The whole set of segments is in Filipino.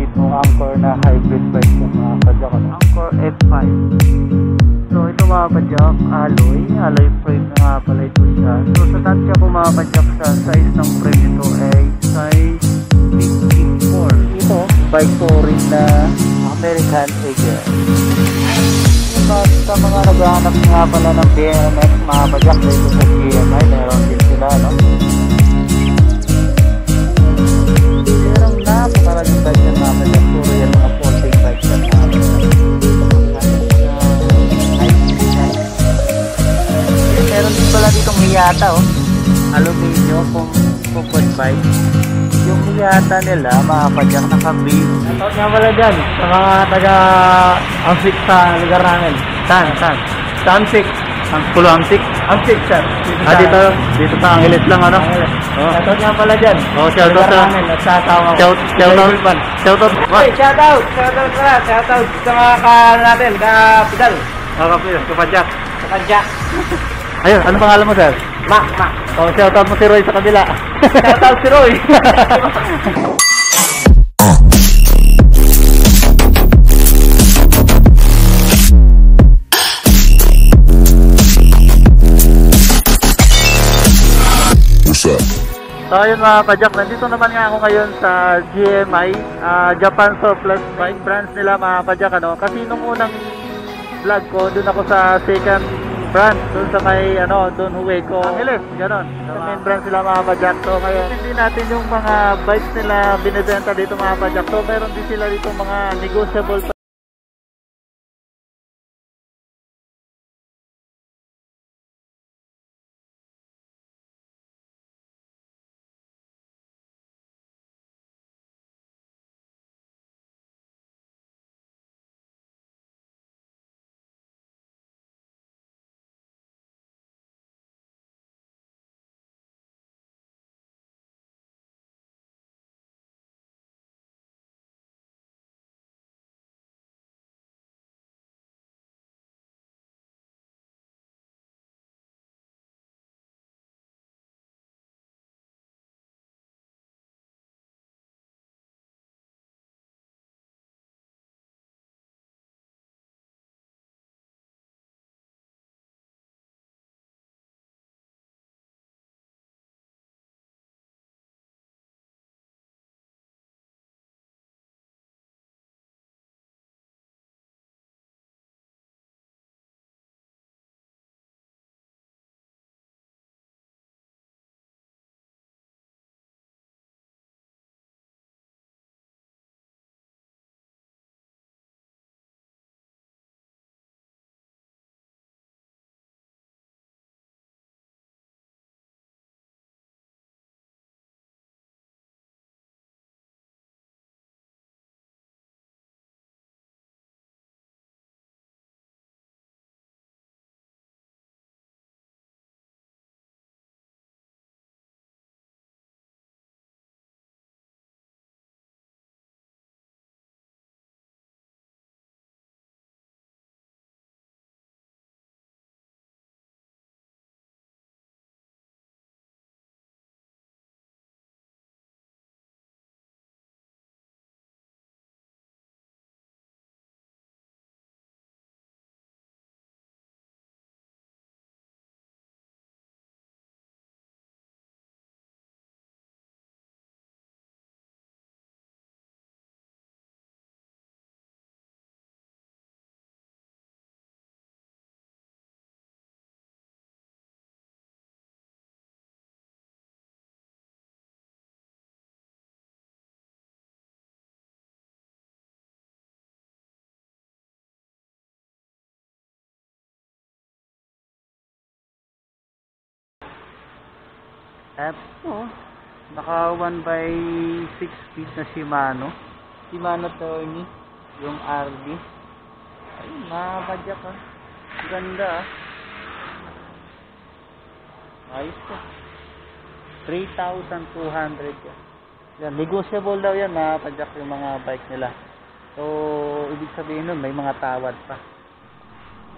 dito Angkor na hybrid bike yung mga padyak, Angkor F5. So ito mga padyak, alloy frame na nga pala ito siya. So sa tansya ko mga padyak, sa size ng frame nito ay size 54. Ito bike touring na American Eagle. Sa mga naghahanap nga pala ng BMX mga padyak, dito sa GMI meron din sila, no? Merong napakaraming bike yan mga padyak, puro yan mga folding bike yan mga padyak. Meron din pala ditong Miyata, aluminium comfort bike. Yung Miyata nila mga padyak, naka-beam. Shoutout nga pala dyan sa mga taga Amsik sa lugar namin. Saan? Sa Amsik. Ang pulo Amsik? Amsik, sir. Dito sa Angeles lang, ano? Shoutout nga pala dyan. Shoutout sa namin at sa asawa ko. Shoutout sa mga natin, ka-Pidal. Ka-Padyak. Ayun, ano pangalan mo, sir? Mac. Shoutout mo si Roy sa kabila. Shoutout si Roy. So ayun mga padyak, nandito naman nga ako ngayon sa GMI, Japan Surplus Bike branch nila mga padyak, ano? Kasi nung unang vlog ko, dun ako sa second branch, dun sa may dun Huweco Angeles, ganon. Sa main branch nila mga padyak. So ngayon, hindi natin yung mga bikes nila binibenta dito mga padyak. So meron din sila dito mga negotiable pa. Eto, naka 1/6 feet na Shimano Tourney, yung RD. Ayun, mga padyak, ganda, ayos to. 3,200 yan. Negotiable daw yan mga padyak, yung mga bike nila. So ibig sabihin nun may mga tawad pa.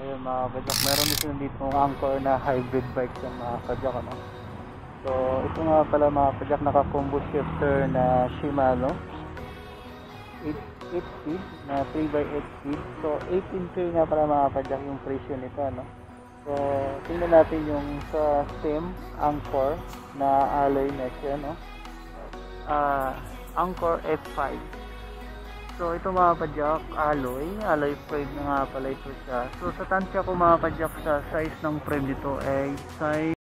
Ayun mga padyak, meron din dito ng Angkor na hybrid bike yung mga padyak, ano. So ito nga pala mga padyak, naka combo shifter na Shimano. 8 speed na 3x8 speed. So 18K nga para mga kapadyak yung presyo nito, no? So tingnan natin yung sa stem Anchor na alloy na siya, no? Anchor F5. So ito mga kapadyak, alloy frame na nga pala ito siya. So sa tansya ko mga kapadyak, sa size ng frame dito ay size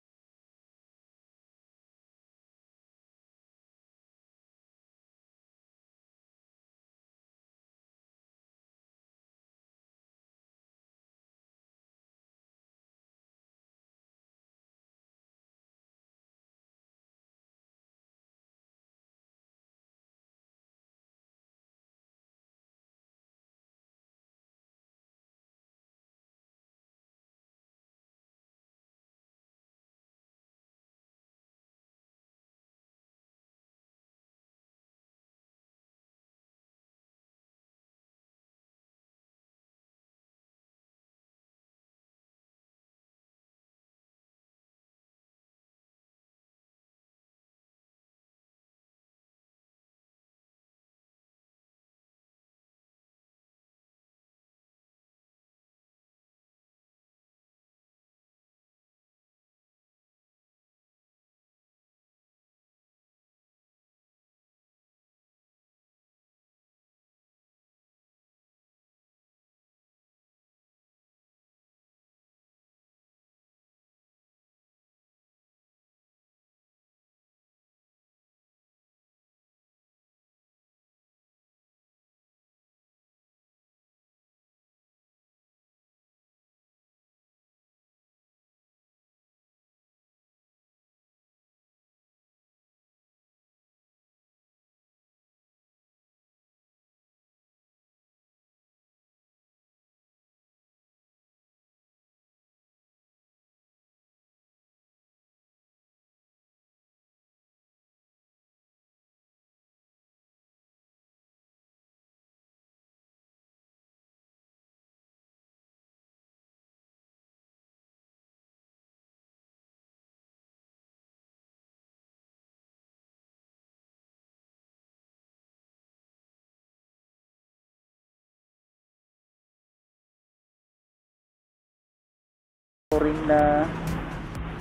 touring na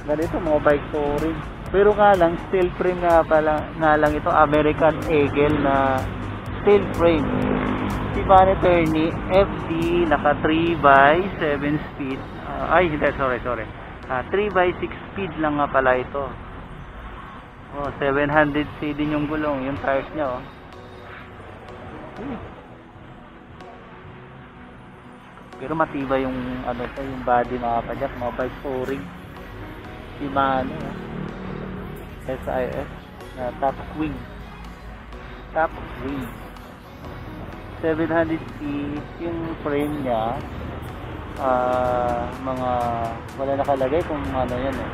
ganito, mga bike touring. Pero nga lang, steel frame nga pala, nga lang ito, American Eagle na steel frame. Si Monitor ni FD, naka 3x7 speed. Ay, hindi, sorry. 3x6 speed lang nga pala ito. Oh, 700C din yung gulong, yung tires niya, oh. Pero matibay yung ano pa, yung body mga kapadyak, mga bike touring. Shimano SIS na top wing 700C yung frame niya. Mga wala nakalagay kung ano yan, eh.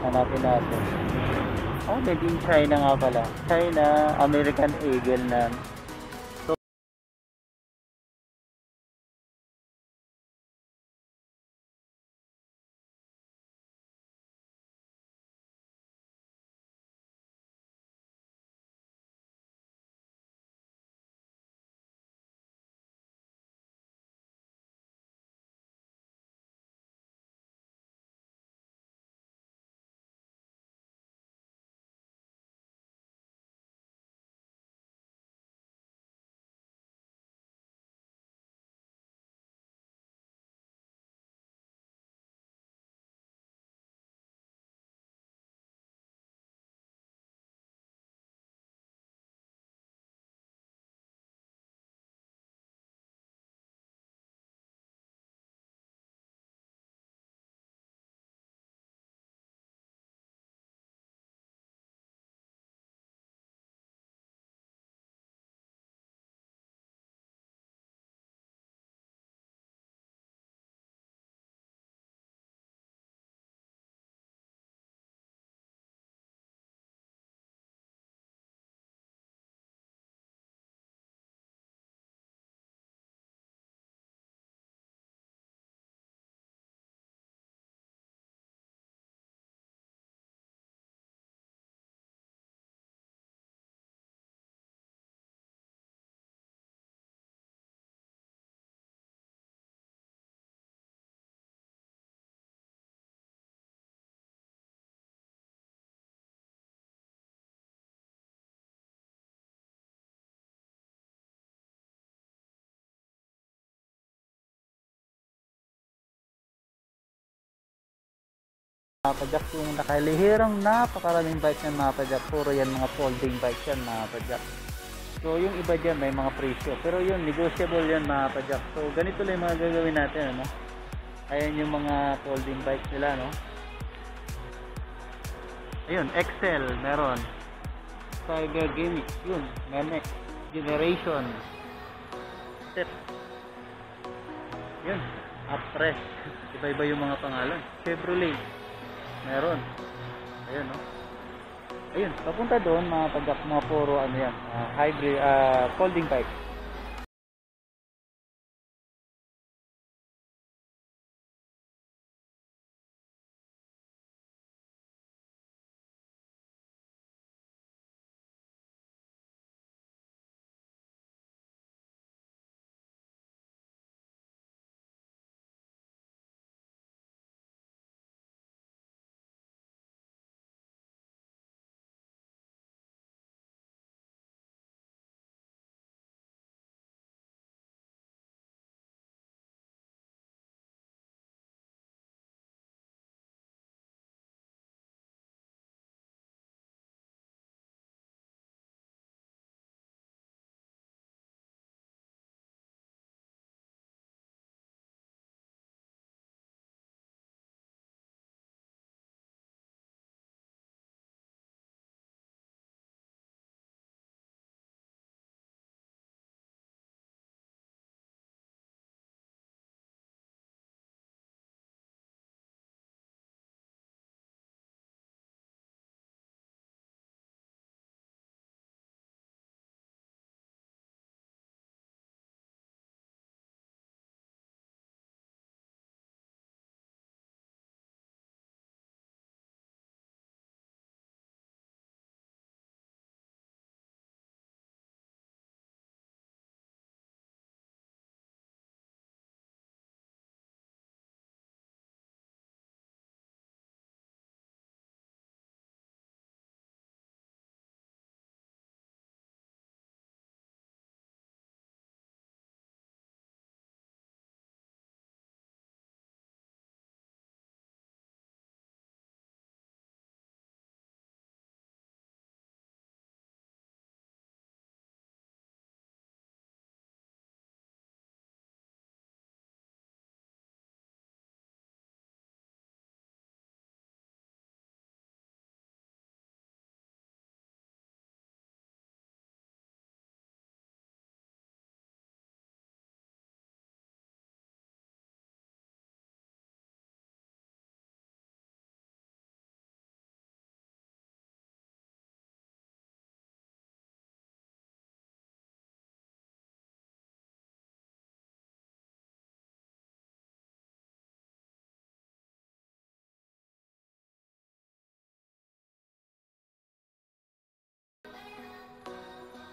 Hanapin natin. Made in China nga pala, China American Eagle na mga padyak, yung nakalihirang napakaraming bikes yan mga padyak, puro yan mga folding bikes yan mga padyak. So yung iba dyan may mga presyo, pero yun negotiable yan mga padyak. So ganito lang yung mga gagawin natin, ano? Ayan yung mga folding bikes nila, no? Ayun, Excel meron, Tiger Gimmick, yun, Menex, Generation, Step, yun, Uppress, iba-iba yung mga pangalan. Chevrolet meron, ayun, no? Ayun, papunta doon mga padyak, mga puro ano yan, hybrid, folding bike.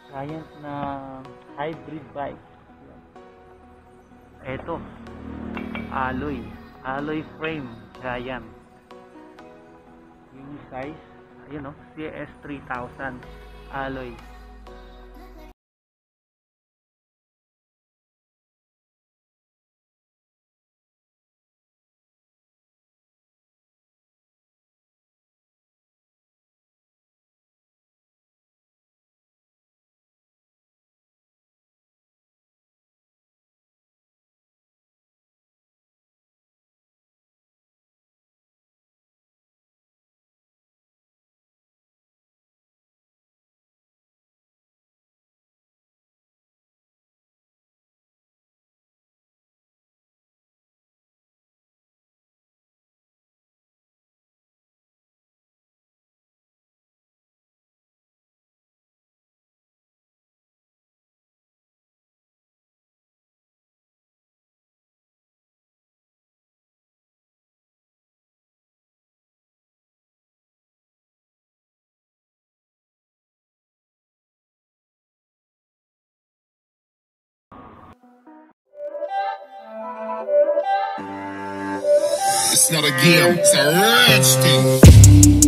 Giant na hybrid bike. Ito, alloy frame, Giant. Yung size, ayun, no, CS 3000 alloy. It's not a game, it's a rich thing.